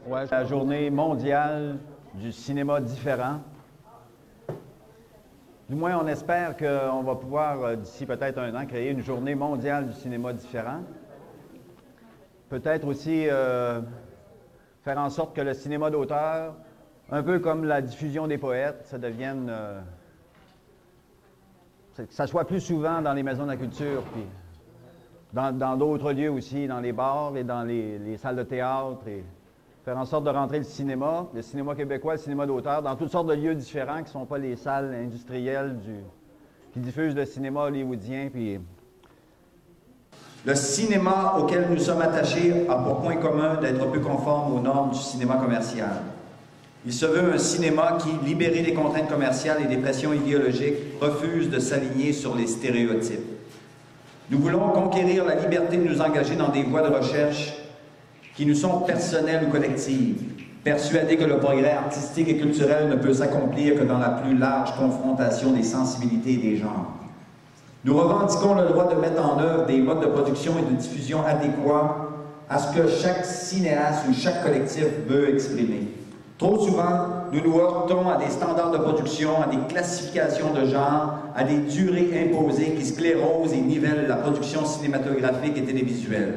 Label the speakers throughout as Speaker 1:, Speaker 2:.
Speaker 1: Ouais, la journée mondiale du cinéma différent. Du moins, on espère qu'on va pouvoir, d'ici peut-être un an, créer une journée mondiale du cinéma différent. Peut-être aussi faire en sorte que le cinéma d'auteur, un peu comme la diffusion des poètes, ça devienne... que ça soit plus souvent dans les maisons de la culture, puis dans d'autres lieux aussi, dans les bars et dans les salles de théâtre, et faire en sorte de rentrer le cinéma québécois, le cinéma d'auteur, dans toutes sortes de lieux différents qui ne sont pas les salles industrielles qui diffusent le cinéma hollywoodien. Puis...
Speaker 2: Le cinéma auquel nous sommes attachés a pour point commun d'être peu conforme aux normes du cinéma commercial. Il se veut un cinéma qui, libéré des contraintes commerciales et des pressions idéologiques, refuse de s'aligner sur les stéréotypes. Nous voulons conquérir la liberté de nous engager dans des voies de recherche qui nous sont personnelles ou collectives, persuadés que le progrès artistique et culturel ne peut s'accomplir que dans la plus large confrontation des sensibilités et des genres. Nous revendiquons le droit de mettre en œuvre des modes de production et de diffusion adéquats à ce que chaque cinéaste ou chaque collectif veut exprimer. Trop souvent, nous nous heurtons à des standards de production, à des classifications de genre, à des durées imposées qui sclérosent et nivellent la production cinématographique et télévisuelle.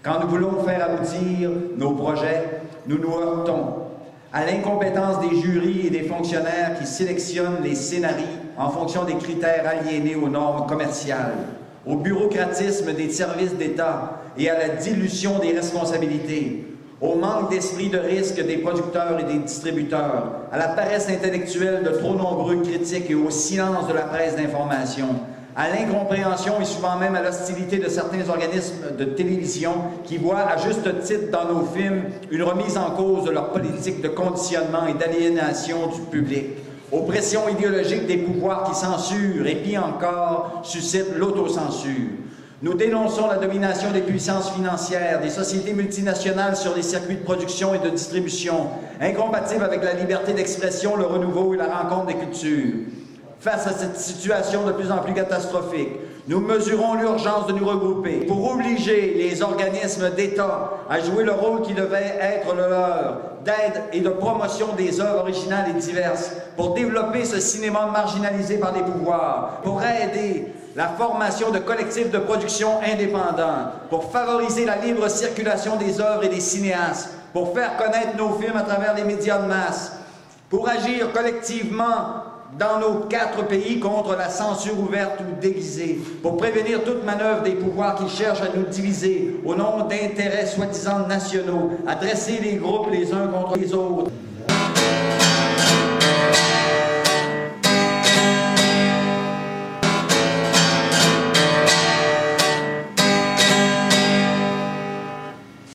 Speaker 2: Quand nous voulons faire aboutir nos projets, nous nous heurtons à l'incompétence des jurys et des fonctionnaires qui sélectionnent les scénarios en fonction des critères aliénés aux normes commerciales, au bureaucratisme des services d'État et à la dilution des responsabilités, au manque d'esprit de risque des producteurs et des distributeurs, à la paresse intellectuelle de trop nombreux critiques et au silence de la presse d'information, à l'incompréhension et souvent même à l'hostilité de certains organismes de télévision qui voient à juste titre dans nos films une remise en cause de leur politique de conditionnement et d'aliénation du public, aux pressions idéologiques des pouvoirs qui censurent et pis encore suscitent l'autocensure. Nous dénonçons la domination des puissances financières, des sociétés multinationales sur les circuits de production et de distribution, incompatibles avec la liberté d'expression, le renouveau et la rencontre des cultures. Face à cette situation de plus en plus catastrophique, nous mesurons l'urgence de nous regrouper pour obliger les organismes d'État à jouer le rôle qui devait être le leur, d'aide et de promotion des œuvres originales et diverses, pour développer ce cinéma marginalisé par les pouvoirs, pour aider la formation de collectifs de production indépendants, pour favoriser la libre circulation des œuvres et des cinéastes, pour faire connaître nos films à travers les médias de masse, pour agir collectivement dans nos 4 pays contre la censure ouverte ou déguisée, pour prévenir toute manœuvre des pouvoirs qui cherchent à nous diviser au nom d'intérêts soi-disant nationaux, à dresser les groupes les uns contre les autres.